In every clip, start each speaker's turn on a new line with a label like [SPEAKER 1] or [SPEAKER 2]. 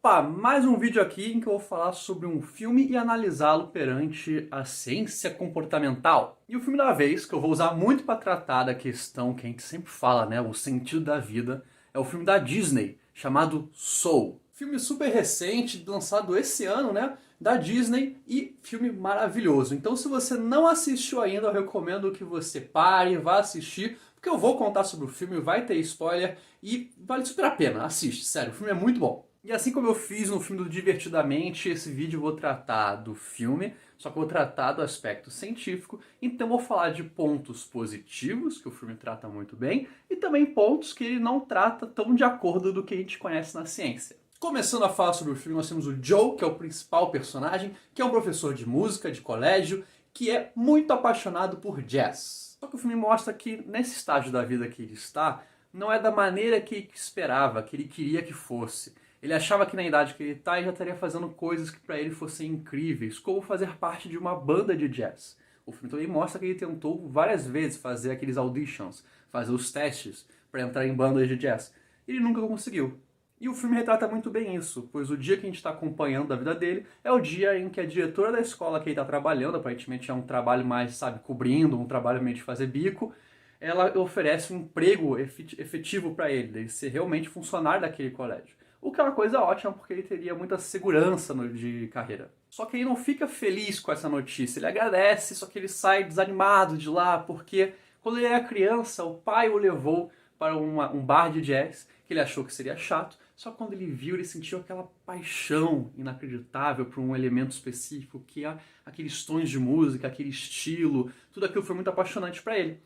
[SPEAKER 1] Opa, mais um vídeo aqui em que eu vou falar sobre um filme e analisá-lo perante a ciência comportamental. E o filme da vez, que eu vou usar muito para tratar da questão que a gente sempre fala, né, o sentido da vida, é o filme da Disney, chamado Soul. Filme super recente, lançado esse ano, né, da Disney, e filme maravilhoso. Então se você não assistiu ainda, eu recomendo que você pare, vá assistir, porque eu vou contar sobre o filme, vai ter spoiler e vale super a pena. Assiste, sério, o filme é muito bom. E assim como eu fiz no filme do Divertidamente, esse vídeo eu vou tratar do filme, só que eu vou tratar do aspecto científico, então eu vou falar de pontos positivos, que o filme trata muito bem, e também pontos que ele não trata tão de acordo do que a gente conhece na ciência. Começando a falar sobre o filme, nós temos o Joe, que é o principal personagem, que é um professor de música, de colégio, que é muito apaixonado por jazz. Só que o filme mostra que nesse estágio da vida que ele está, não é da maneira que ele esperava, que ele queria que fosse. Ele achava que na idade que ele está, ele já estaria fazendo coisas que para ele fossem incríveis, como fazer parte de uma banda de jazz. O filme também mostra que ele tentou várias vezes fazer aqueles auditions, fazer os testes para entrar em bandas de jazz. Ele nunca conseguiu. E o filme retrata muito bem isso, pois o dia que a gente está acompanhando da vida dele é o dia em que a diretora da escola que ele está trabalhando, aparentemente é um trabalho mais, sabe, cobrindo, um trabalho meio de fazer bico, ela oferece um emprego efetivo para ele ser realmente funcionário daquele colégio. O que é uma coisa ótima, porque ele teria muita segurança de carreira. Só que ele não fica feliz com essa notícia, ele agradece, só que ele sai desanimado de lá, porque quando ele era criança, o pai o levou para um bar de jazz, que ele achou que seria chato, só que quando ele viu, ele sentiu aquela paixão inacreditável por um elemento específico, que é aqueles tons de música, aquele estilo, tudo aquilo foi muito apaixonante para ele.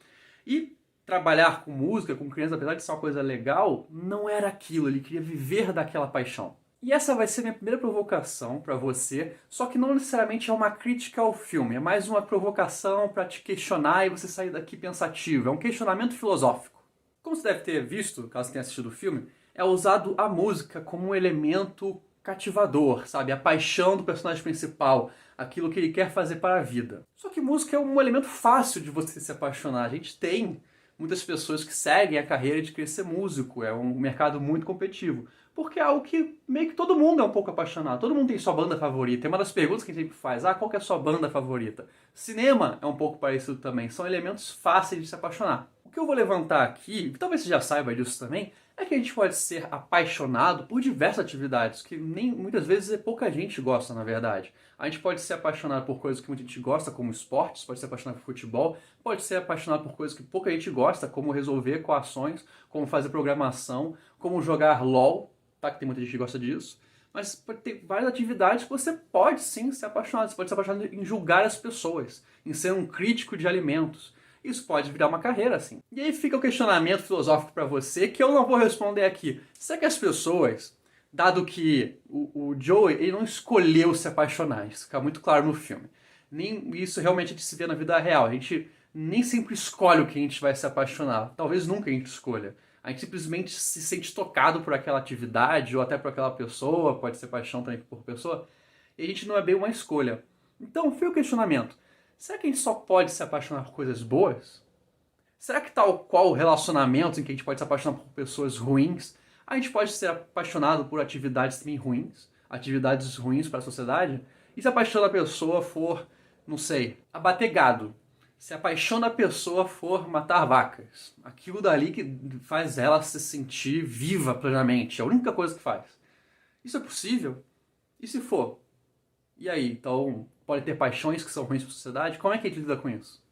[SPEAKER 1] E trabalhar com música, com criança, apesar de ser uma coisa legal, não era aquilo, ele queria viver daquela paixão. E essa vai ser minha primeira provocação para você, só que não necessariamente é uma crítica ao filme, é mais uma provocação para te questionar e você sair daqui pensativo, é um questionamento filosófico. Como você deve ter visto, caso você tenha assistido o filme, é usado a música como um elemento cativador, sabe? A paixão do personagem principal, aquilo que ele quer fazer para a vida. Só que música é um elemento fácil de você se apaixonar. A gente tem muitas pessoas que seguem a carreira de querer ser músico, é um mercado muito competitivo. Porque é algo que meio que todo mundo é um pouco apaixonado, todo mundo tem sua banda favorita. É uma das perguntas que a gente sempre faz, qual que é a sua banda favorita? Cinema é um pouco parecido também, são elementos fáceis de se apaixonar. O que eu vou levantar aqui, talvez você já saiba disso também, é que a gente pode ser apaixonado por diversas atividades, que nem muitas vezes pouca gente gosta, na verdade. A gente pode ser apaixonado por coisas que muita gente gosta, como esportes, pode ser apaixonado por futebol, pode ser apaixonado por coisas que pouca gente gosta, como resolver equações, como fazer programação, como jogar LOL, tá? Que tem muita gente que gosta disso. Mas pode ter várias atividades que você pode sim ser apaixonado. Você pode ser apaixonado em julgar as pessoas, em ser um crítico de alimentos. Isso pode virar uma carreira, assim. E aí fica o questionamento filosófico para você, que eu não vou responder aqui. Será que as pessoas, dado que o Joe ele não escolheu se apaixonar, isso fica muito claro no filme, nem isso realmente a gente se vê na vida real, a gente nem sempre escolhe o que a gente vai se apaixonar, talvez nunca a gente escolha. A gente simplesmente se sente tocado por aquela atividade, ou até por aquela pessoa, pode ser paixão também por pessoa, e a gente não é bem uma escolha. Então, foi o questionamento. Será que a gente só pode se apaixonar por coisas boas? Será que tal qual relacionamentos em que a gente pode se apaixonar por pessoas ruins, a gente pode ser apaixonado por atividades também ruins? Atividades ruins para a sociedade? E se a paixão da pessoa for, não sei, abater gado? Se a paixão da pessoa for matar vacas? Aquilo dali que faz ela se sentir viva plenamente, é a única coisa que faz. Isso é possível? E se for? E aí, então, pode ter paixões que são ruins para a sociedade? Como é que a gente lida com isso?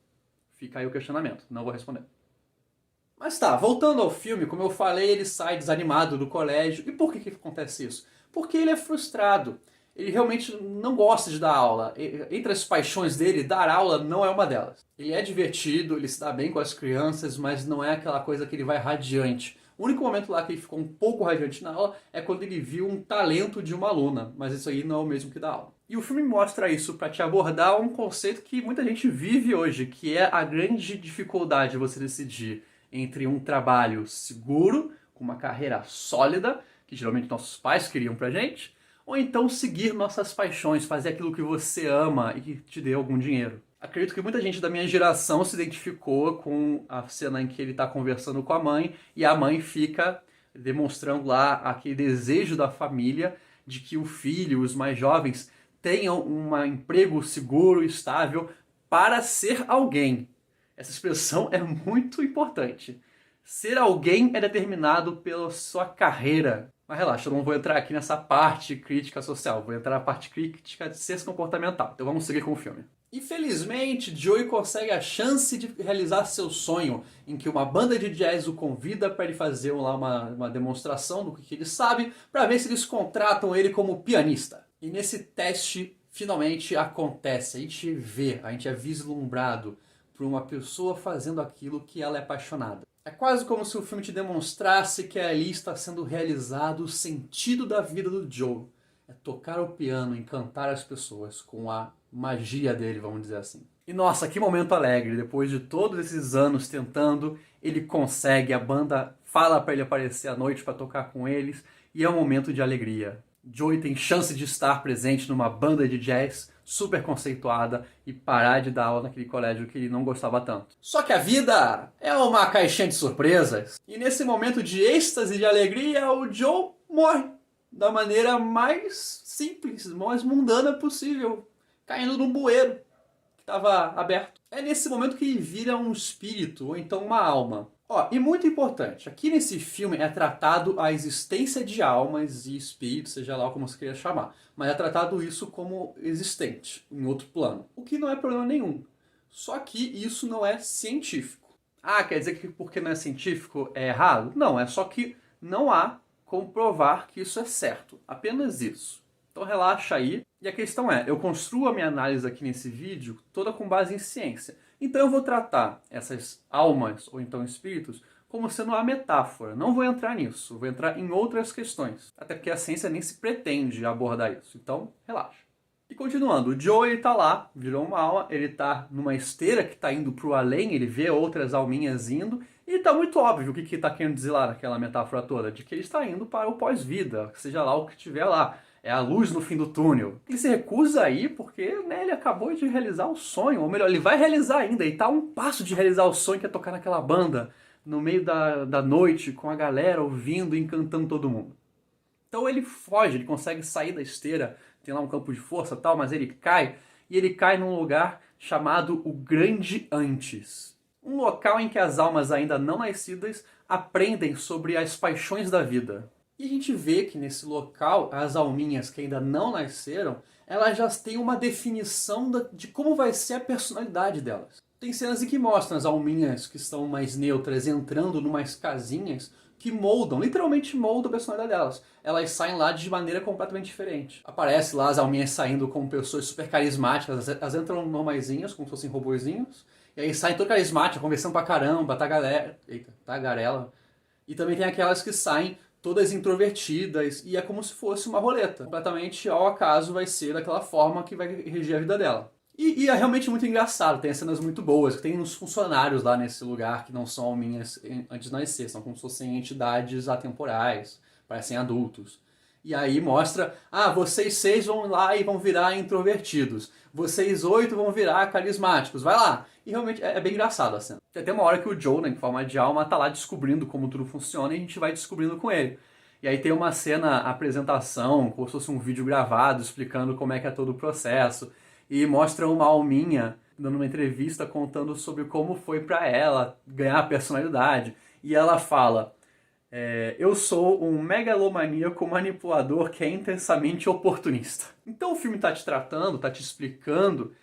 [SPEAKER 1] Fica aí o questionamento, não vou responder. Mas tá, voltando ao filme, como eu falei, ele sai desanimado do colégio. E por que acontece isso? Porque ele é frustrado. Ele realmente não gosta de dar aula. Entre as paixões dele, dar aula não é uma delas. Ele é divertido, ele se dá bem com as crianças, mas não é aquela coisa que ele vai radiante. O único momento lá que ele ficou um pouco radiante na aula é quando ele viu um talento de uma aluna, mas isso aí não é o mesmo que dar aula. E o filme mostra isso para te abordar um conceito que muita gente vive hoje, que é a grande dificuldade de você decidir entre um trabalho seguro, com uma carreira sólida, que geralmente nossos pais queriam pra gente, ou então seguir nossas paixões, fazer aquilo que você ama e que te dê algum dinheiro. Acredito que muita gente da minha geração se identificou com a cena em que ele está conversando com a mãe e a mãe fica demonstrando lá aquele desejo da família de que o filho, os mais jovens, tenham um emprego seguro e estável para ser alguém. Essa expressão é muito importante. Ser alguém é determinado pela sua carreira. Mas relaxa, eu não vou entrar aqui nessa parte crítica social, vou entrar na parte crítica de senso comportamental. Então vamos seguir com o filme. Infelizmente, Joey consegue a chance de realizar seu sonho, em que uma banda de jazz o convida para ele fazer lá uma demonstração do que ele sabe, para ver se eles contratam ele como pianista. E nesse teste, finalmente acontece. A gente é vislumbrado por uma pessoa fazendo aquilo que ela é apaixonada. É quase como se o filme te demonstrasse que ali está sendo realizado o sentido da vida do Joe. É tocar o piano, encantar as pessoas com a magia dele, vamos dizer assim. E nossa, que momento alegre. Depois de todos esses anos tentando, ele consegue, a banda fala para ele aparecer à noite para tocar com eles, e é um momento de alegria. Joey tem chance de estar presente numa banda de jazz super conceituada e parar de dar aula naquele colégio que ele não gostava tanto. Só que a vida é uma caixinha de surpresas. E nesse momento de êxtase e de alegria, o Joe morre da maneira mais simples, mais mundana possível, caindo num bueiro que estava aberto. É nesse momento que ele vira um espírito, ou então uma alma. E muito importante, aqui nesse filme é tratado a existência de almas e espíritos, seja lá como você queira chamar, mas é tratado isso como existente, em outro plano, o que não é problema nenhum. Só que isso não é científico. Quer dizer que porque não é científico é errado? Não, é só que não há como provar que isso é certo, apenas isso. Então relaxa aí. E a questão é, eu construo a minha análise aqui nesse vídeo toda com base em ciência. Então eu vou tratar essas almas, ou então espíritos, como sendo uma metáfora. Não vou entrar nisso, vou entrar em outras questões. Até porque a ciência nem se pretende abordar isso. Então, relaxa. E continuando, o Joe está lá, virou uma alma, ele está numa esteira que está indo para o além, ele vê outras alminhas indo, e está muito óbvio o que está querendo dizer lá naquela metáfora toda, de que ele está indo para o pós-vida, seja lá o que tiver lá. É a luz no fim do túnel. Ele se recusa a ir porque ele acabou de realizar o sonho. Ou melhor, ele vai realizar ainda. Ele está a um passo de realizar o sonho, que é tocar naquela banda no meio da noite, com a galera ouvindo e encantando todo mundo. Então ele foge, ele consegue sair da esteira. Tem lá um campo de força e tal, mas ele cai. E ele cai num lugar chamado o Grande Antes. Um local em que as almas ainda não nascidas aprendem sobre as paixões da vida. E a gente vê que nesse local, as alminhas que ainda não nasceram, elas já têm uma definição de como vai ser a personalidade delas. Tem cenas em que mostram as alminhas que estão mais neutras entrando numas casinhas que moldam, literalmente moldam a personalidade delas. Elas saem lá de maneira completamente diferente. Aparece lá as alminhas saindo como pessoas super carismáticas, elas entram normaisinhas, como se fossem robozinhos, e aí saem toda carismática, conversando pra caramba, tagarela. E também tem aquelas que saem todas introvertidas, e é como se fosse uma roleta. Completamente ao acaso vai ser daquela forma que vai reger a vida dela. E é realmente muito engraçado, tem cenas muito boas, tem uns funcionários lá nesse lugar que não são alminhas antes de nascer, são como se fossem entidades atemporais, parecem adultos. E aí mostra, vocês 6 vão lá e vão virar introvertidos, vocês 8 vão virar carismáticos, vai lá. E realmente é bem engraçado a cena. Tem até uma hora que o Joe, em forma de alma, tá lá descobrindo como tudo funciona e a gente vai descobrindo com ele. E aí tem uma cena, apresentação, como se fosse um vídeo gravado explicando como é que é todo o processo. E mostra uma alminha dando uma entrevista contando sobre como foi pra ela ganhar a personalidade. E ela fala, eu sou um megalomaníaco manipulador que é intensamente oportunista. Então o filme tá te tratando, tá te explicando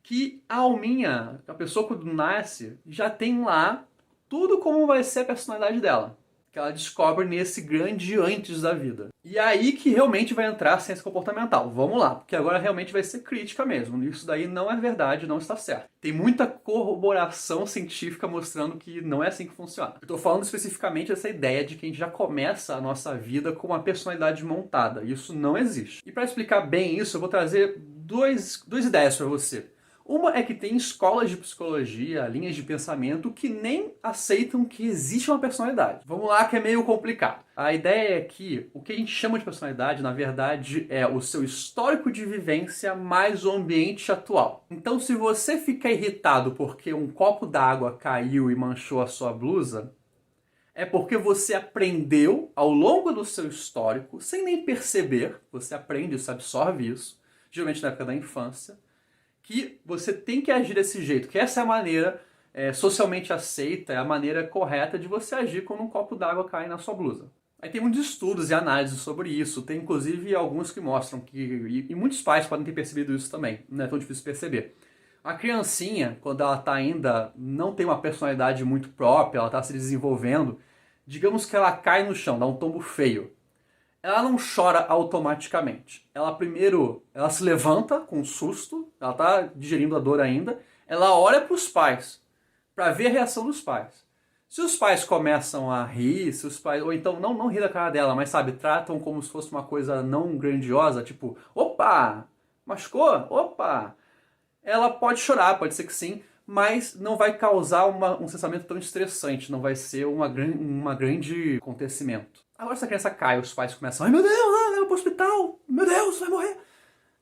[SPEAKER 1] que a alminha, a pessoa quando nasce, já tem lá tudo como vai ser a personalidade dela. Que ela descobre nesse grande antes da vida. E é aí que realmente vai entrar a ciência comportamental. Vamos lá, porque agora realmente vai ser crítica mesmo. Isso daí não é verdade, não está certo. Tem muita corroboração científica mostrando que não é assim que funciona. Eu estou falando especificamente dessa ideia de que a gente já começa a nossa vida com uma personalidade montada. Isso não existe. E para explicar bem isso, eu vou trazer duas ideias para você. Uma é que tem escolas de psicologia, linhas de pensamento, que nem aceitam que existe uma personalidade. Vamos lá, que é meio complicado. A ideia é que o que a gente chama de personalidade, na verdade, é o seu histórico de vivência mais o ambiente atual. Então, se você fica irritado porque um copo d'água caiu e manchou a sua blusa, É porque você aprendeu ao longo do seu histórico, sem nem perceber, você aprende, você absorve isso, geralmente na época da infância, que você tem que agir desse jeito, que essa é a maneira socialmente aceita, é a maneira correta de você agir quando um copo d'água cai na sua blusa. Aí tem muitos estudos e análises sobre isso, tem inclusive alguns que mostram que, e muitos pais podem ter percebido isso também, não é tão difícil perceber. A criancinha, quando ela está ainda, não tem uma personalidade muito própria, ela está se desenvolvendo, digamos que ela cai no chão, dá um tombo feio. Ela não chora automaticamente. Ela se levanta com um susto, ela está digerindo a dor ainda, ela olha para os pais, para ver a reação dos pais. Se os pais começam a rir, se os pais, ou então não rir da cara dela, mas sabe, tratam como se fosse uma coisa não grandiosa, tipo, opa, machucou? Opa! Ela pode chorar, pode ser que sim, mas não vai causar um sentimento tão estressante, não vai ser uma grande acontecimento. Agora essa criança cai, os pais começam, ai meu Deus, leva pro hospital, meu Deus, vai morrer.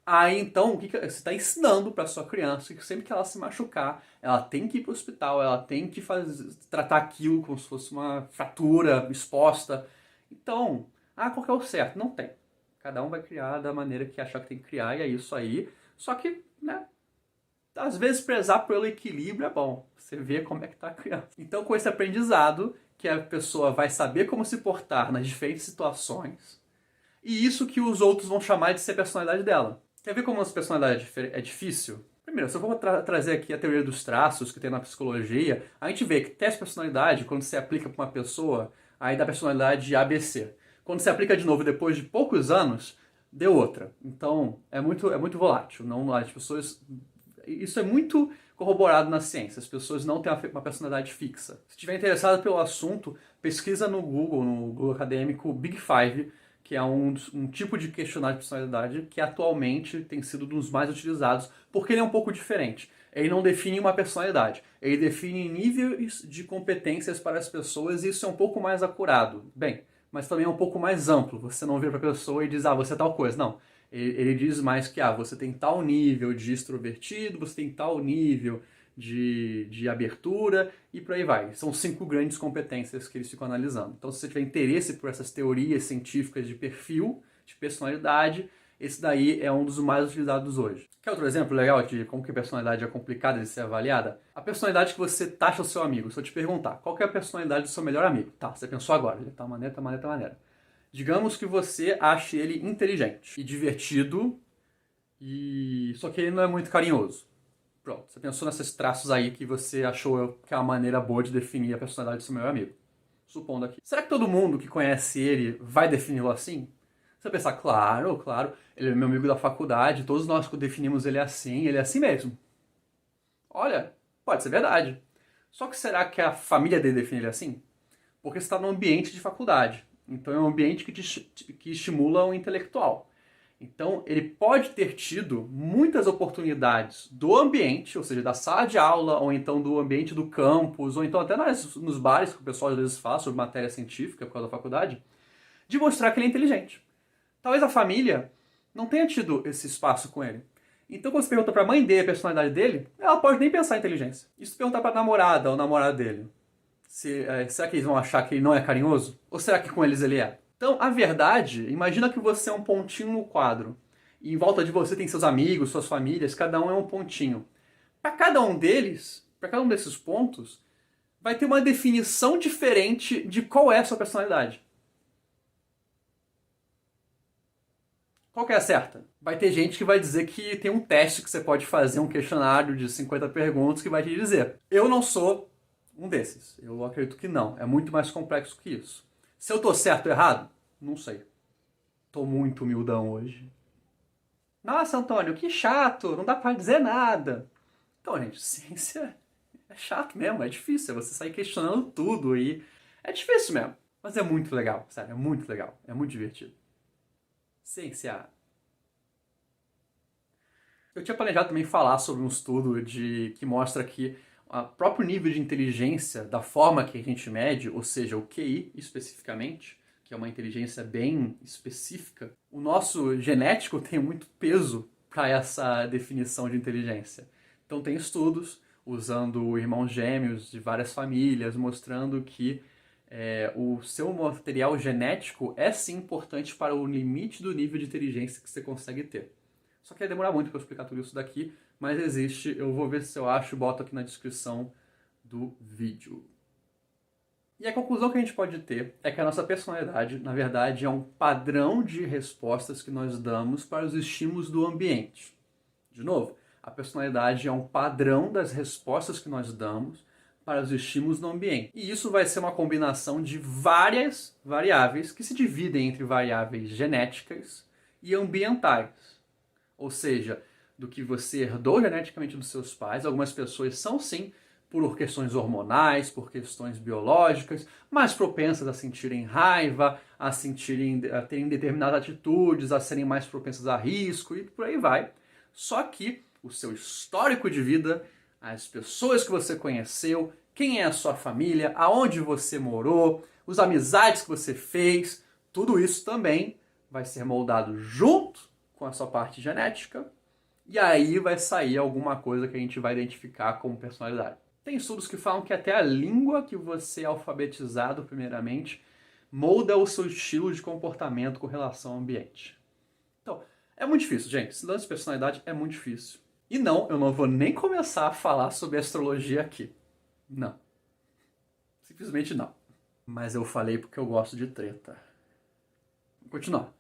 [SPEAKER 1] Aí então, o que você está ensinando para sua criança que sempre que ela se machucar, ela tem que ir para o hospital, ela tem que tratar aquilo como se fosse uma fratura exposta. Então, qual que é o certo? Não tem. Cada um vai criar da maneira que achar que tem que criar e é isso aí. Só que, né, às vezes prezar pelo equilíbrio é bom. Você vê como é que está a criança. Então, com esse aprendizado, que a pessoa vai saber como se portar nas diferentes situações, e isso que os outros vão chamar de ser a personalidade dela. Quer ver como essa personalidade é difícil? Primeiro, se eu vou trazer aqui a teoria dos traços que tem na psicologia, a gente vê que teste de personalidade, quando você aplica para uma pessoa, aí dá personalidade ABC. Quando você aplica de novo depois de poucos anos, deu outra. Então, é muito volátil. Não, as pessoas... Isso é muito corroborado na ciência. As pessoas não têm uma personalidade fixa. Se estiver interessado pelo assunto, pesquisa no Google acadêmico, Big Five, que é um tipo de questionário de personalidade que atualmente tem sido um dos mais utilizados, porque ele é um pouco diferente. Ele não define uma personalidade, ele define níveis de competências para as pessoas e isso é um pouco mais acurado. Bem, mas também é um pouco mais amplo. Você não vira para a pessoa e diz, você é tal coisa. Não. Ele diz mais que você tem tal nível de extrovertido, você tem tal nível de abertura e por aí vai. São 5 grandes competências que eles ficam analisando. Então, se você tiver interesse por essas teorias científicas de perfil, de personalidade, esse daí é um dos mais utilizados hoje. Quer outro exemplo legal de como que a personalidade é complicada de ser avaliada? A personalidade que você taxa o seu amigo. Se eu te perguntar, qual que é a personalidade do seu melhor amigo? Tá, você pensou agora, de tal maneira, tal maneira, tal maneira. Digamos que você ache ele inteligente e divertido, só que ele não é muito carinhoso. Pronto, você pensou nesses traços aí que você achou que é uma maneira boa de definir a personalidade do seu melhor amigo. Supondo aqui. Será que todo mundo que conhece ele vai defini-lo assim? Você vai pensar, claro, ele é meu amigo da faculdade, todos nós definimos ele é assim mesmo. Olha, pode ser verdade. Só que será que a família dele define ele assim? Porque você está num ambiente de faculdade. Então é um ambiente que estimula o intelectual. Então ele pode ter tido muitas oportunidades do ambiente, ou seja, da sala de aula, ou então do ambiente do campus, ou então até nos bares que o pessoal às vezes faz sobre matéria científica por causa da faculdade, de mostrar que ele é inteligente. Talvez a família não tenha tido esse espaço com ele. Então quando você pergunta para a mãe dele a personalidade dele, ela pode nem pensar em inteligência. E se perguntar para a namorada ou namorado dele, será que eles vão achar que ele não é carinhoso? Ou será que com eles ele é? Então, a verdade, imagina que você é um pontinho no quadro. E em volta de você tem seus amigos, suas famílias, cada um é um pontinho. Para cada um deles, para cada um desses pontos, vai ter uma definição diferente de qual é a sua personalidade. Qual que é a certa? Vai ter gente que vai dizer que tem um teste que você pode fazer, um questionário de 50 perguntas que vai te dizer. Eu não sou um desses. Eu acredito que não. É muito mais complexo que isso. Se eu tô certo ou errado? Não sei. Tô muito humildão hoje. Nossa, Antônio, que chato. Não dá pra dizer nada. Então, gente, ciência é chato mesmo. É difícil. É você sair questionando tudo e... É difícil mesmo. Mas é muito legal. Sério, é muito legal. É muito divertido. Ciência. Eu tinha planejado também falar sobre um estudo que mostra que o próprio nível de inteligência, da forma que a gente mede, ou seja, o QI especificamente, que é uma inteligência bem específica, o nosso genético tem muito peso para essa definição de inteligência. Então tem estudos usando irmãos gêmeos de várias famílias, mostrando que O seu material genético é sim importante para o limite do nível de inteligência que você consegue ter. Só que vai demorar muito para eu explicar tudo isso daqui, mas existe, eu vou ver se eu acho e boto aqui na descrição do vídeo. E a conclusão que a gente pode ter é que a nossa personalidade, na verdade, é um padrão de respostas que nós damos para os estímulos do ambiente. De novo, a personalidade é um padrão das respostas que nós damos para os estímulos do ambiente. E isso vai ser uma combinação de várias variáveis que se dividem entre variáveis genéticas e ambientais. Ou seja, do que você herdou geneticamente dos seus pais. Algumas pessoas são sim, por questões hormonais, por questões biológicas, mais propensas a sentirem raiva, a terem determinadas atitudes, a serem mais propensas a risco e por aí vai. Só que o seu histórico de vida, as pessoas que você conheceu, quem é a sua família, aonde você morou, as amizades que você fez, tudo isso também vai ser moldado junto com a sua parte genética, e aí vai sair alguma coisa que a gente vai identificar como personalidade. Tem estudos que falam que até a língua que você é alfabetizado primeiramente molda o seu estilo de comportamento com relação ao ambiente. Então, é muito difícil, gente. Esse lance de personalidade é muito difícil. E não, eu não vou nem começar a falar sobre astrologia aqui. Não. Simplesmente não. Mas eu falei porque eu gosto de treta. Vamos continuar.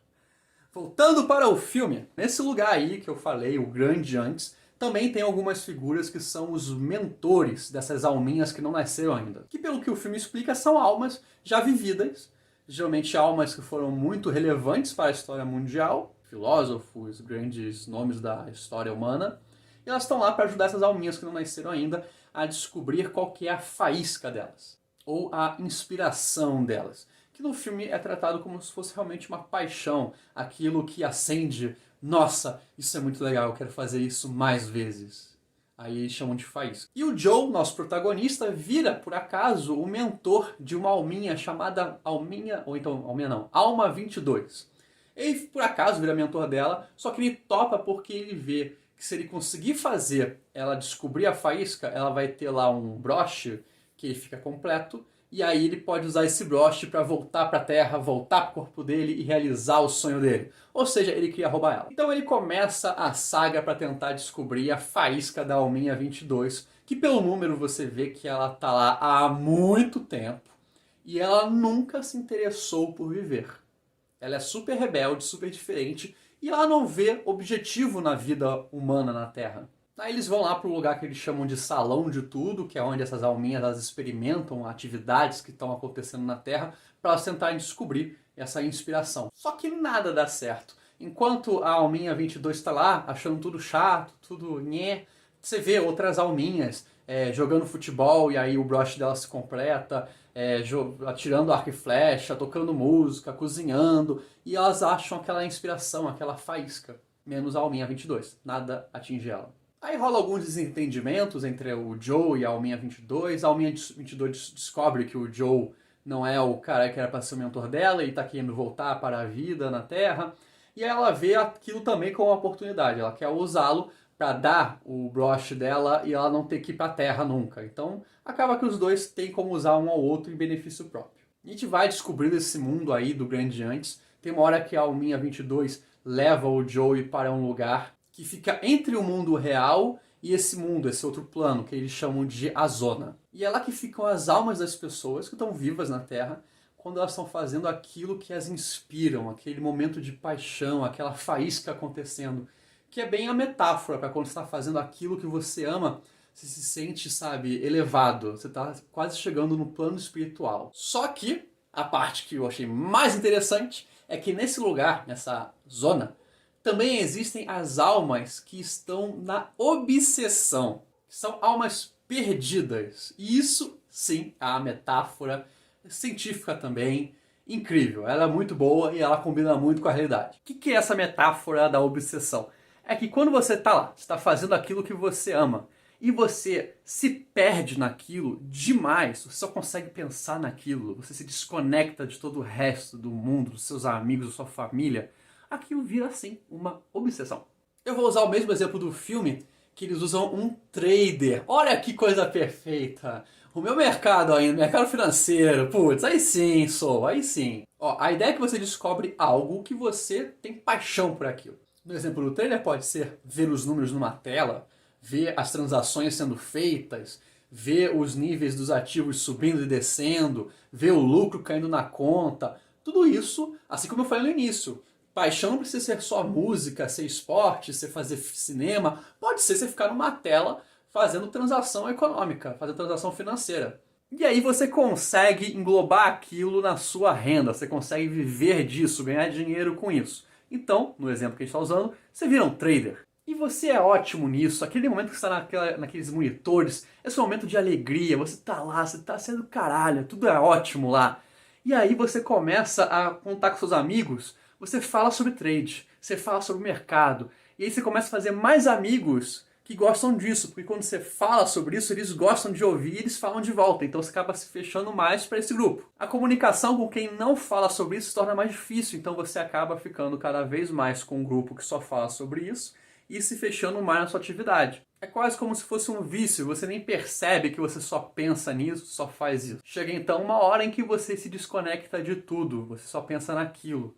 [SPEAKER 1] Voltando para o filme, nesse lugar aí que eu falei, o grande antes, também tem algumas figuras que são os mentores dessas alminhas que não nasceram ainda. Que pelo que o filme explica, são almas já vividas, geralmente almas que foram muito relevantes para a história mundial, filósofos, grandes nomes da história humana, e elas estão lá para ajudar essas alminhas que não nasceram ainda a descobrir qual que é a faísca delas, ou a inspiração delas. Que no filme é tratado como se fosse realmente uma paixão, aquilo que acende, nossa, isso é muito legal, eu quero fazer isso mais vezes. Aí eles chamam de faísca. E o Joe, nosso protagonista, vira, por acaso, o mentor de uma alminha chamada Alminha, ou então, Alminha não, Alma 22. Ele, por acaso, vira mentor dela, só que ele topa porque ele vê que se ele conseguir fazer ela descobrir a faísca, ela vai ter lá um broche que fica completo, e aí ele pode usar esse broche para voltar para a Terra, voltar para o corpo dele e realizar o sonho dele. Ou seja, ele queria roubar ela. Então ele começa a saga para tentar descobrir a faísca da Alminha 22, que pelo número você vê que ela tá lá há muito tempo e ela nunca se interessou por viver. Ela é super rebelde, super diferente e ela não vê objetivo na vida humana na Terra. Aí eles vão lá para o lugar que eles chamam de salão de tudo, que é onde essas alminhas elas experimentam atividades que estão acontecendo na Terra para elas tentarem descobrir essa inspiração. Só que nada dá certo. Enquanto a alminha 22 está lá, achando tudo chato, tudo nhé, você vê outras alminhas jogando futebol e aí o broche dela se completa, atirando arco e flecha, tocando música, cozinhando, e elas acham aquela inspiração, aquela faísca. Menos a alminha 22. Nada atinge ela. Aí rola alguns desentendimentos entre o Joe e a Alminha 22. A Alminha 22 descobre que o Joe não é o cara que era para ser o mentor dela e está querendo voltar para a vida na Terra. E aí ela vê aquilo também como uma oportunidade. Ela quer usá-lo para dar o broche dela e ela não ter que ir para a Terra nunca. Então acaba que os dois têm como usar um ao outro em benefício próprio. A gente vai descobrindo esse mundo aí do Grande Antes. Tem uma hora que a Alminha 22 leva o Joey para um lugar que fica entre o mundo real e esse mundo, esse outro plano, que eles chamam de a Zona. E é lá que ficam as almas das pessoas que estão vivas na Terra, quando elas estão fazendo aquilo que as inspiram, aquele momento de paixão, aquela faísca acontecendo, que é bem a metáfora para quando você está fazendo aquilo que você ama, você se sente, sabe, elevado, você está quase chegando no plano espiritual. Só que a parte que eu achei mais interessante é que nesse lugar, nessa zona, também existem as almas que estão na obsessão. São almas perdidas. E isso, sim, é uma metáfora científica também. Incrível. Ela é muito boa e ela combina muito com a realidade. O que é essa metáfora da obsessão? É que quando você está lá, você está fazendo aquilo que você ama, e você se perde naquilo demais, você só consegue pensar naquilo, você se desconecta de todo o resto do mundo, dos seus amigos, da sua família, aquilo vira, assim, uma obsessão. Eu vou usar o mesmo exemplo do filme, que eles usam um trader. Olha que coisa perfeita! O meu mercado ainda, mercado financeiro, putz, aí sim, aí sim. Ó, a ideia é que você descobre algo que você tem paixão por aquilo. No exemplo do trailer pode ser ver os números numa tela, ver as transações sendo feitas, ver os níveis dos ativos subindo e descendo, ver o lucro caindo na conta. Tudo isso, assim como eu falei no início, paixão não precisa ser só música, ser esporte, ser fazer cinema. Pode ser você ficar numa tela fazendo transação econômica, fazendo transação financeira. E aí você consegue englobar aquilo na sua renda, você consegue viver disso, ganhar dinheiro com isso. Então, no exemplo que a gente está usando, você vira um trader. E você é ótimo nisso, aquele momento que você está naqueles monitores, esse momento de alegria, você está lá, você está sendo caralho, tudo é ótimo lá. E aí você começa a contar com seus amigos, você fala sobre trade, você fala sobre o mercado, e aí você começa a fazer mais amigos que gostam disso, porque quando você fala sobre isso, eles gostam de ouvir e eles falam de volta, então você acaba se fechando mais para esse grupo. A comunicação com quem não fala sobre isso se torna mais difícil, então você acaba ficando cada vez mais com um grupo que só fala sobre isso e se fechando mais na sua atividade. É quase como se fosse um vício, você nem percebe que você só pensa nisso, só faz isso. Chega então uma hora em que você se desconecta de tudo, você só pensa naquilo.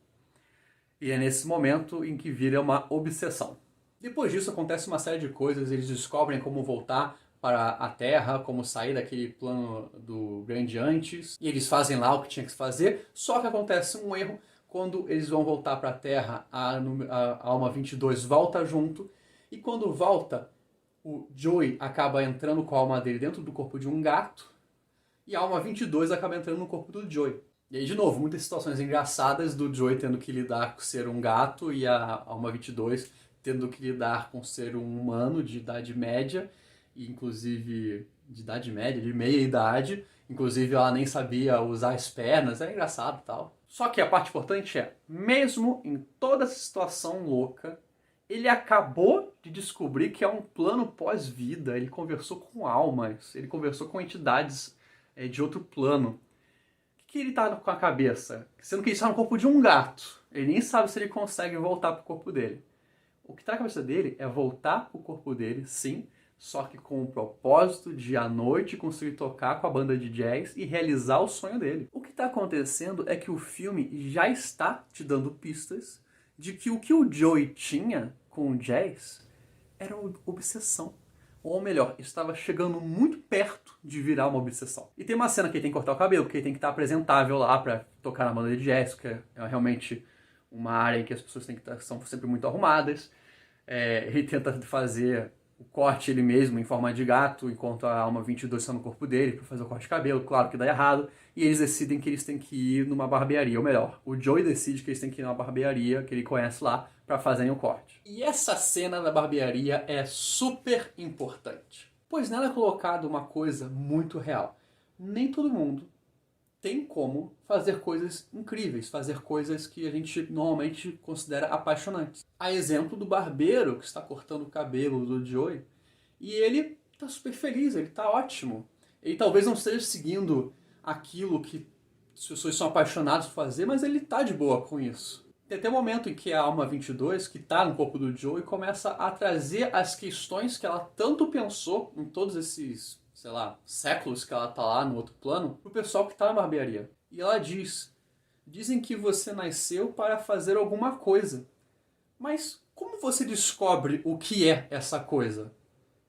[SPEAKER 1] E é nesse momento em que vira uma obsessão. Depois disso acontece uma série de coisas, eles descobrem como voltar para a Terra, como sair daquele plano do grande antes, e eles fazem lá o que tinha que fazer, só que acontece um erro, quando eles vão voltar para a Terra, a Alma 22 volta junto, e quando volta, o Joey acaba entrando com a alma dele dentro do corpo de um gato, e a Alma 22 acaba entrando no corpo do Joey. E aí, de novo, muitas situações engraçadas do Joey tendo que lidar com ser um gato e a Alma 22 tendo que lidar com ser um humano de idade média, e inclusive de idade média, de meia idade, inclusive ela nem sabia usar as pernas, é engraçado e tal. Só que a parte importante é, mesmo em toda essa situação louca, ele acabou de descobrir que é um plano pós-vida, ele conversou com almas, ele conversou com entidades de outro plano. O que ele tá com a cabeça? Sendo que ele está no corpo de um gato, ele nem sabe se ele consegue voltar pro corpo dele. O que está na cabeça dele é voltar pro corpo dele, sim, só que com o propósito de à noite conseguir tocar com a banda de jazz e realizar o sonho dele. O que está acontecendo é que o filme já está te dando pistas de que o Joey tinha com o jazz era uma obsessão. Ou melhor, estava chegando muito perto de virar uma obsessão. E tem uma cena que ele tem que cortar o cabelo, porque ele tem que estar apresentável lá para tocar na banda de jazz, que é realmente uma área em que as pessoas têm que estar, são sempre muito arrumadas. Ele tenta fazer o corte ele mesmo em forma de gato, enquanto a Alma 22 está no corpo dele para fazer o corte de cabelo, claro que dá errado, e eles decidem que eles têm que ir numa barbearia, ou melhor, o Joey decide que eles têm que ir numa barbearia que ele conhece lá para fazerem o corte. E essa cena da barbearia é super importante, pois nela é colocada uma coisa muito real. Nem todo mundo tem como fazer coisas incríveis, fazer coisas que a gente normalmente considera apaixonantes. A exemplo do barbeiro que está cortando o cabelo do Joey, e ele está super feliz, ele está ótimo. Ele talvez não esteja seguindo aquilo que as pessoas são apaixonadas por fazer, mas ele está de boa com isso. Tem até um momento em que a Alma 22, que está no corpo do Joey, começa a trazer as questões que ela tanto pensou em todos esses, sei lá, séculos que ela tá lá no outro plano, pro pessoal que tá na barbearia. E ela dizem que você nasceu para fazer alguma coisa. Mas como você descobre o que é essa coisa?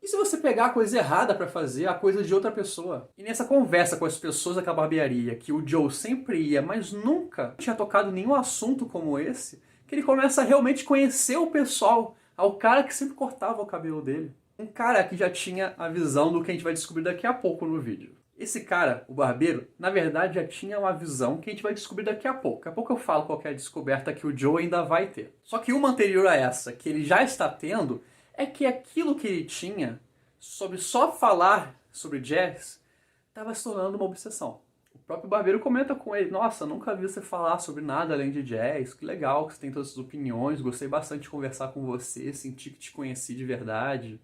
[SPEAKER 1] E se você pegar a coisa errada para fazer, a coisa de outra pessoa? E nessa conversa com as pessoas daquela barbearia, que o Joe sempre ia, mas nunca tinha tocado nenhum assunto como esse, que ele começa a realmente conhecer o pessoal, ao cara que sempre cortava o cabelo dele. Um cara que já tinha a visão do que a gente vai descobrir daqui a pouco no vídeo. Esse cara, o barbeiro, na verdade já tinha uma visão que a gente vai descobrir daqui a pouco. Daqui a pouco eu falo qual é a descoberta que o Joe ainda vai ter. Só que uma anterior a essa, que ele já está tendo, é que aquilo que ele tinha sobre só falar sobre jazz estava se tornando uma obsessão. O próprio barbeiro comenta com ele: nossa, nunca vi você falar sobre nada além de jazz, que legal que você tem todas essas opiniões, gostei bastante de conversar com você, senti que te conheci de verdade.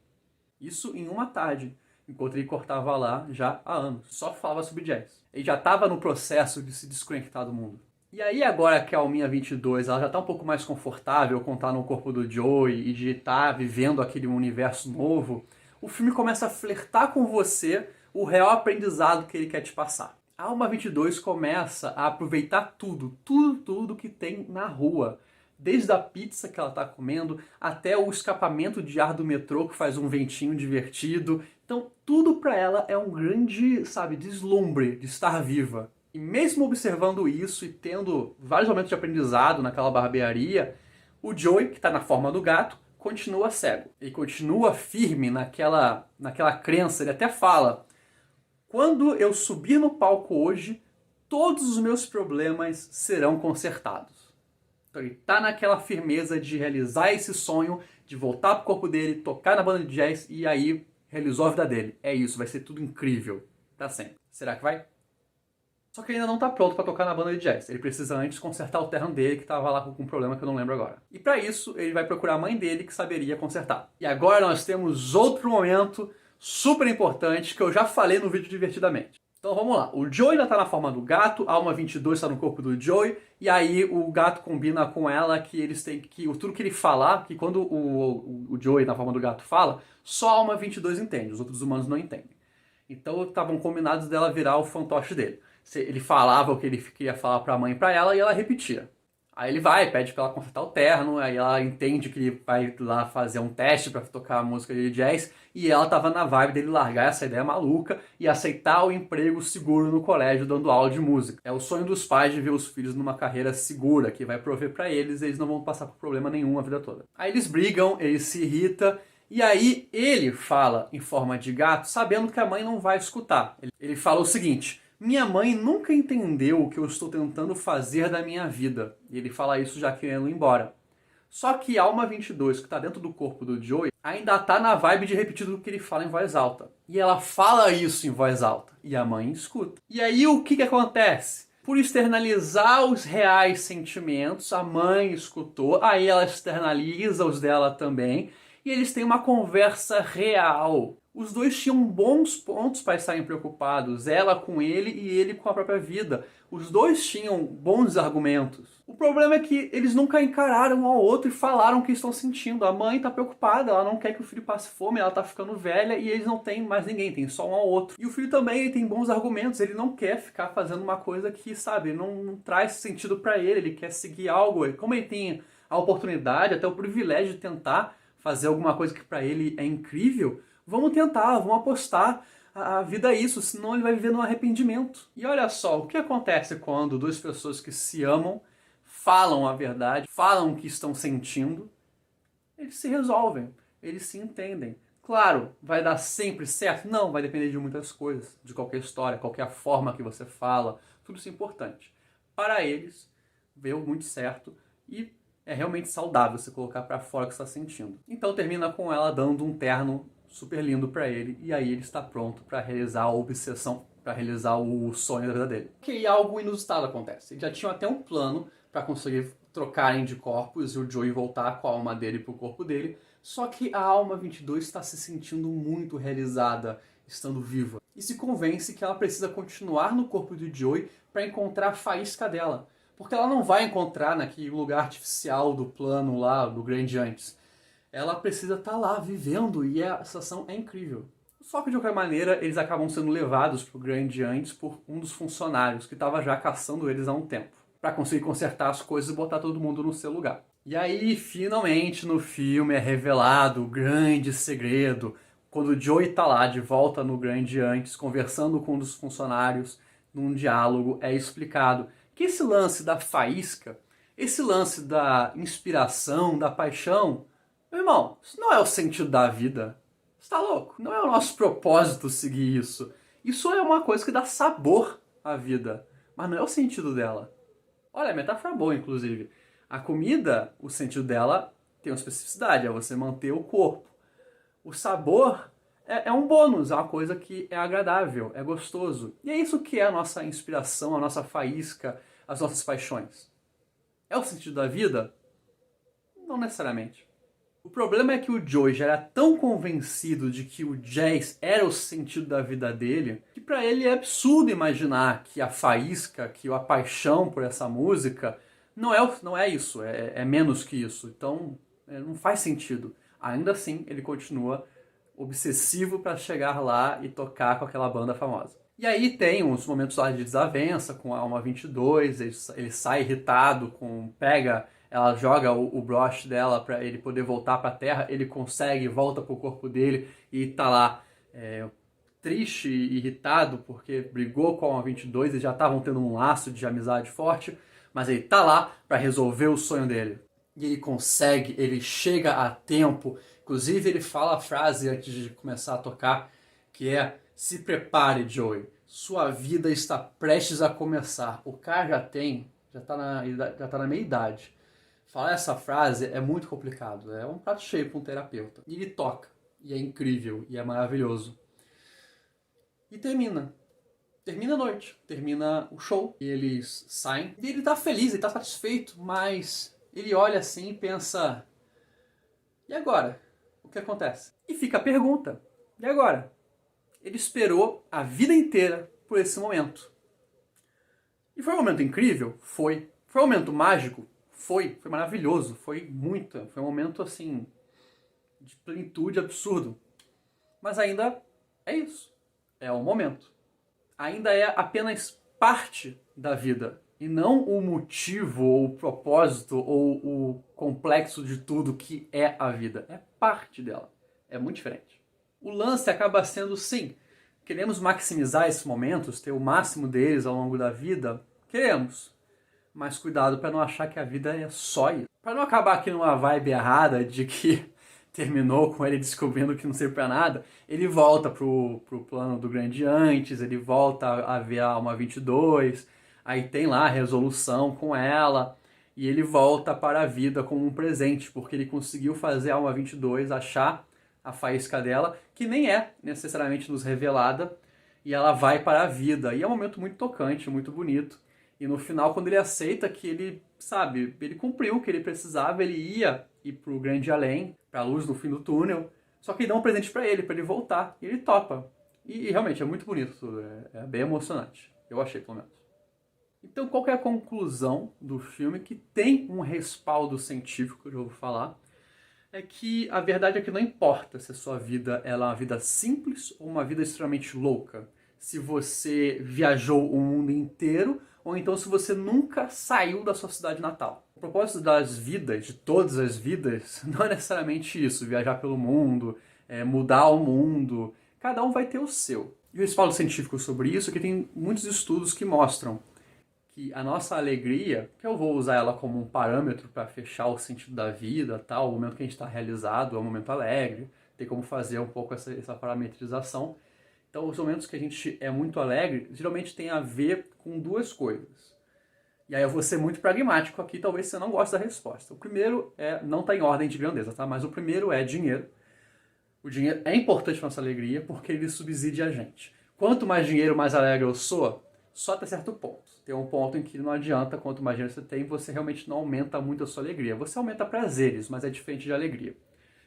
[SPEAKER 1] Isso em uma tarde, enquanto ele cortava lá já há anos. Só falava sobre jazz. Ele já estava no processo de se desconectar do mundo. E aí agora que a Alminha 22 ela já está um pouco mais confortável com estar no corpo do Joey e de estar vivendo aquele universo novo, o filme começa a flertar com você o real aprendizado que ele quer te passar. A Alma 22 começa a aproveitar tudo que tem na rua. Desde a pizza que ela está comendo, até o escapamento de ar do metrô que faz um ventinho divertido. Então, tudo para ela é um grande, deslumbre de estar viva. E mesmo observando isso e tendo vários momentos de aprendizado naquela barbearia, o Joey, que está na forma do gato, continua cego. Ele continua firme naquela crença. Ele até fala: quando eu subir no palco hoje, todos os meus problemas serão consertados. Então ele está naquela firmeza de realizar esse sonho, de voltar pro corpo dele, tocar na banda de jazz e aí realizou a vida dele. É isso, vai ser tudo incrível. Tá sempre. Será que vai? Só que ele ainda não está pronto para tocar na banda de jazz. Ele precisa antes consertar o terno dele, que estava lá com um problema que eu não lembro agora. E para isso, ele vai procurar a mãe dele, que saberia consertar. E agora nós temos outro momento super importante que eu já falei no vídeo divertidamente. Então vamos lá. O Joey ainda está na forma do gato, a Alma 22 está no corpo do Joey, e aí o gato combina com ela que eles têm que... Tudo que ele falar, que quando o Joey na forma do gato fala, só a Alma 22 entende, os outros humanos não entendem. Então estavam combinados dela virar o fantoche dele. Ele falava o que ele queria falar pra mãe e pra ela e ela repetia. Aí ele vai, pede pra ela consertar o terno, aí ela entende que ele vai lá fazer um teste pra tocar a música de jazz e ela tava na vibe dele largar essa ideia maluca e aceitar o emprego seguro no colégio dando aula de música. É o sonho dos pais de ver os filhos numa carreira segura que vai prover pra eles e eles não vão passar por problema nenhum a vida toda. Aí eles brigam, ele se irrita. E aí ele fala em forma de gato, sabendo que a mãe não vai escutar. Ele fala o seguinte: minha mãe nunca entendeu o que eu estou tentando fazer da minha vida. E ele fala isso já querendo ir embora. Só que a Alma 22, que está dentro do corpo do Joey, ainda está na vibe de repetir tudo que ele fala em voz alta. E ela fala isso em voz alta. E a mãe escuta. E aí o que acontece? Por externalizar os reais sentimentos, a mãe escutou, aí ela externaliza os dela também, e eles têm uma conversa real. Os dois tinham bons pontos para estarem preocupados, ela com ele e ele com a própria vida. Os dois tinham bons argumentos. O problema é que eles nunca encararam um ao outro e falaram o que estão sentindo. A mãe está preocupada, ela não quer que o filho passe fome, ela está ficando velha e eles não têm mais ninguém, tem só um ao outro. E o filho também ele tem bons argumentos, ele não quer ficar fazendo uma coisa que, não traz sentido para ele quer seguir algo. Como ele tem a oportunidade, até o privilégio de tentar fazer alguma coisa que para ele é incrível, vamos tentar, vamos apostar a vida é isso, senão ele vai viver num arrependimento. E olha só, o que acontece quando duas pessoas que se amam falam a verdade, falam o que estão sentindo, eles se resolvem, eles se entendem. Claro, vai dar sempre certo? Não, vai depender de muitas coisas, de qualquer história, qualquer forma que você fala, tudo isso é importante. Para eles, deu muito certo e é realmente saudável você colocar pra fora o que você está sentindo. Então termina com ela dando um terno super lindo pra ele e aí ele está pronto para realizar a obsessão, para realizar o sonho da vida dele. Que algo inusitado acontece. Eles já tinham até um plano para conseguir trocarem de corpos e o Joey voltar com a alma dele pro corpo dele, só que a Alma 22 está se sentindo muito realizada estando viva e se convence que ela precisa continuar no corpo do Joey para encontrar a faísca dela. Porque ela não vai encontrar naquele lugar artificial do plano lá, do Grande Antes. Ela precisa estar lá, vivendo, e a sensação é incrível. Só que de qualquer maneira, eles acabam sendo levados para o Grande Antes por um dos funcionários, que estava já caçando eles há um tempo, para conseguir consertar as coisas e botar todo mundo no seu lugar. E aí, finalmente, no filme é revelado o grande segredo, quando o Joey está lá, de volta no Grande Antes, conversando com um dos funcionários, num diálogo, é explicado que esse lance da faísca, esse lance da inspiração, da paixão, meu irmão, isso não é o sentido da vida. Você tá louco? Não é o nosso propósito seguir isso. Isso é uma coisa que dá sabor à vida, mas não é o sentido dela. Olha, a metáfora boa, inclusive. A comida, o sentido dela tem uma especificidade, é você manter o corpo. O sabor é um bônus, é uma coisa que é agradável, é gostoso. E é isso que é a nossa inspiração, a nossa faísca, as nossas paixões. É o sentido da vida? Não necessariamente. O problema é que o Joey já era tão convencido de que o jazz era o sentido da vida dele, que para ele é absurdo imaginar que a faísca, que a paixão por essa música, não é isso, é menos que isso. Então, não faz sentido. Ainda assim, ele continua obsessivo para chegar lá e tocar com aquela banda famosa. E aí tem uns momentos lá de desavença com a Alma 22, ele sai irritado, ela joga o broche dela para ele poder voltar para a Terra, ele consegue, volta pro corpo dele e tá lá triste e irritado porque brigou com a Alma 22 e já estavam tendo um laço de amizade forte, mas ele tá lá para resolver o sonho dele. E ele consegue, ele chega a tempo. Inclusive ele fala a frase antes de começar a tocar, que é: se prepare, Joey, sua vida está prestes a começar. O cara já tá na meia idade. Falar essa frase é muito complicado, é um prato cheio para um terapeuta. E ele toca, e é incrível, e é maravilhoso. E termina a noite, termina o show, e eles saem. E ele tá feliz, ele tá satisfeito, mas ele olha assim e pensa: e agora? O que acontece? E fica a pergunta: e agora? Ele esperou a vida inteira por esse momento. E foi um momento incrível? Foi. Foi um momento mágico? Foi. Foi maravilhoso. Foi um momento assim de plenitude absurdo. Mas ainda é isso. É um momento. Ainda é apenas parte da vida. E não o motivo, ou o propósito, ou o complexo de tudo que é a vida. É parte dela. É muito diferente. O lance acaba sendo, sim, queremos maximizar esses momentos, ter o máximo deles ao longo da vida? Queremos. Mas cuidado para não achar que a vida é só isso. Para não acabar aqui numa vibe errada de que terminou com ele descobrindo que não serve para nada, ele volta pro plano do grande antes, ele volta a ver a Alma 22, aí tem lá a resolução com ela, e ele volta para a vida como um presente, porque ele conseguiu fazer a Alma 22 achar a faísca dela, que nem é necessariamente nos revelada, e ela vai para a vida. E é um momento muito tocante, muito bonito. E no final, quando ele aceita que ele, sabe, ele cumpriu o que ele precisava, ele ia ir pro grande além, pra luz no fim do túnel, só que dá um presente para ele voltar, e ele topa. E realmente é muito bonito tudo, é bem emocionante. Eu achei, pelo menos. Então, qual que é a conclusão do filme? Que tem um respaldo científico, que eu já vou falar, é que a verdade é que não importa se a sua vida ela é uma vida simples ou uma vida extremamente louca. Se você viajou o mundo inteiro ou então se você nunca saiu da sua cidade natal. O propósito das vidas, de todas as vidas, não é necessariamente isso, viajar pelo mundo, mudar o mundo. Cada um vai ter o seu. E o respaldo científico sobre isso é que tem muitos estudos que mostram que a nossa alegria, que eu vou usar ela como um parâmetro para fechar o sentido da vida, tal, o momento que a gente está realizado é um momento alegre, tem como fazer um pouco essa parametrização. Então, os momentos que a gente é muito alegre, geralmente tem a ver com duas coisas. E aí eu vou ser muito pragmático aqui, talvez você não goste da resposta. O primeiro não está em ordem de grandeza, tá? Mas o primeiro é dinheiro. O dinheiro é importante para nossa alegria porque ele subsidia a gente. Quanto mais dinheiro, mais alegre eu sou, só até certo ponto. Tem um ponto em que não adianta, quanto mais dinheiro você tem, você realmente não aumenta muito a sua alegria. Você aumenta prazeres, mas é diferente de alegria.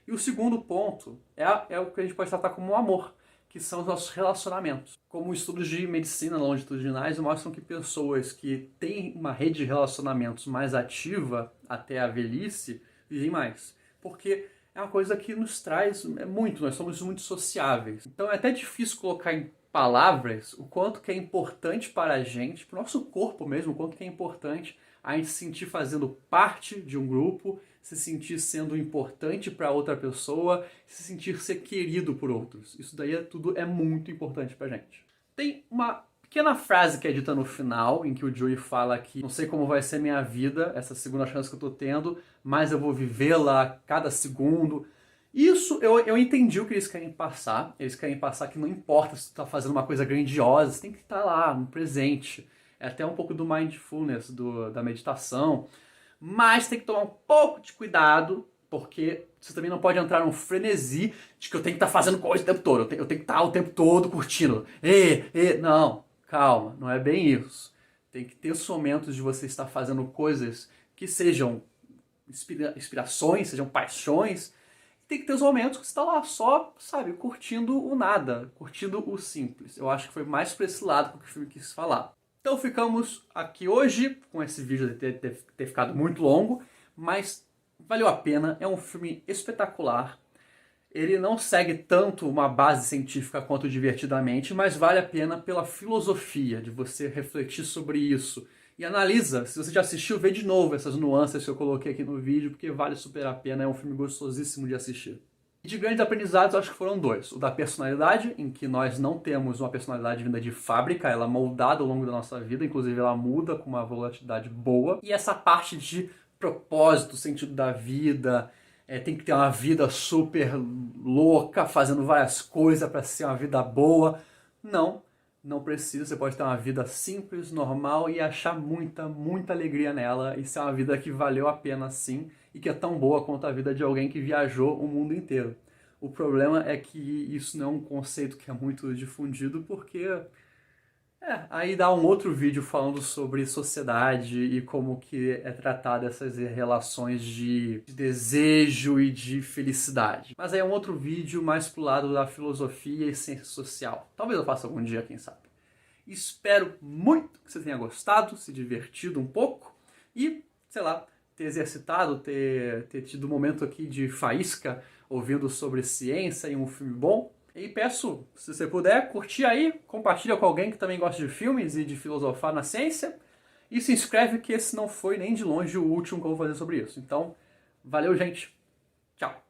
[SPEAKER 1] E o segundo ponto é o que a gente pode tratar como um amor, que são os nossos relacionamentos. Como estudos de medicina longitudinais mostram que pessoas que têm uma rede de relacionamentos mais ativa até a velhice vivem mais. Porque é uma coisa que nos traz muito, nós somos muito sociáveis. Então é até difícil colocar em palavras o quanto que é importante para a gente, para o nosso corpo mesmo, o quanto que é importante a gente se sentir fazendo parte de um grupo, se sentir sendo importante para outra pessoa, se sentir ser querido por outros. Isso daí tudo é muito importante para a gente. Tem uma pequena frase que é dita no final, em que o Joey fala que não sei como vai ser minha vida, essa segunda chance que eu tô tendo, mas eu vou vivê-la cada segundo. Isso eu entendi o que eles querem passar. Eles querem passar que não importa se tu tá fazendo uma coisa grandiosa, você tem que estar lá, no presente. É até um pouco do mindfulness, da meditação. Mas tem que tomar um pouco de cuidado, porque você também não pode entrar num frenesi de que eu tenho que estar fazendo coisa o tempo todo. Eu tenho que estar o tempo todo curtindo. Não, calma, não é bem isso. Tem que ter os momentos de você estar fazendo coisas que sejam inspirações, sejam paixões. Tem que ter os momentos que você está lá só, sabe, curtindo o nada, curtindo o simples. Eu acho que foi mais para esse lado que o filme quis falar. Então ficamos aqui hoje, com esse vídeo de ter ficado muito longo, mas valeu a pena, é um filme espetacular. Ele não segue tanto uma base científica quanto Divertidamente, mas vale a pena pela filosofia, de você refletir sobre isso. E analisa, se você já assistiu, vê de novo essas nuances que eu coloquei aqui no vídeo, porque vale super a pena, é um filme gostosíssimo de assistir. E de grandes aprendizados, acho que foram dois. O da personalidade, em que nós não temos uma personalidade vinda de fábrica, ela é moldada ao longo da nossa vida, inclusive ela muda com uma volatilidade boa. E essa parte de propósito, sentido da vida, tem que ter uma vida super louca, fazendo várias coisas para ser uma vida boa. Não precisa. Você pode ter uma vida simples, normal e achar muita alegria nela. E ser uma vida que valeu a pena sim e que é tão boa quanto a vida de alguém que viajou o mundo inteiro. O problema é que isso não é um conceito que é muito difundido porque aí dá um outro vídeo falando sobre sociedade e como que é tratada essas relações de desejo e de felicidade. Mas aí é um outro vídeo mais pro lado da filosofia e ciência social. Talvez eu faça algum dia, quem sabe. Espero muito que você tenha gostado, se divertido um pouco e, sei lá, ter exercitado, ter tido um momento aqui de faísca ouvindo sobre ciência e um filme bom. E peço, se você puder, curtir aí, compartilha com alguém que também gosta de filmes e de filosofar na ciência. E se inscreve que esse não foi nem de longe o último que eu vou fazer sobre isso. Então, valeu, gente. Tchau.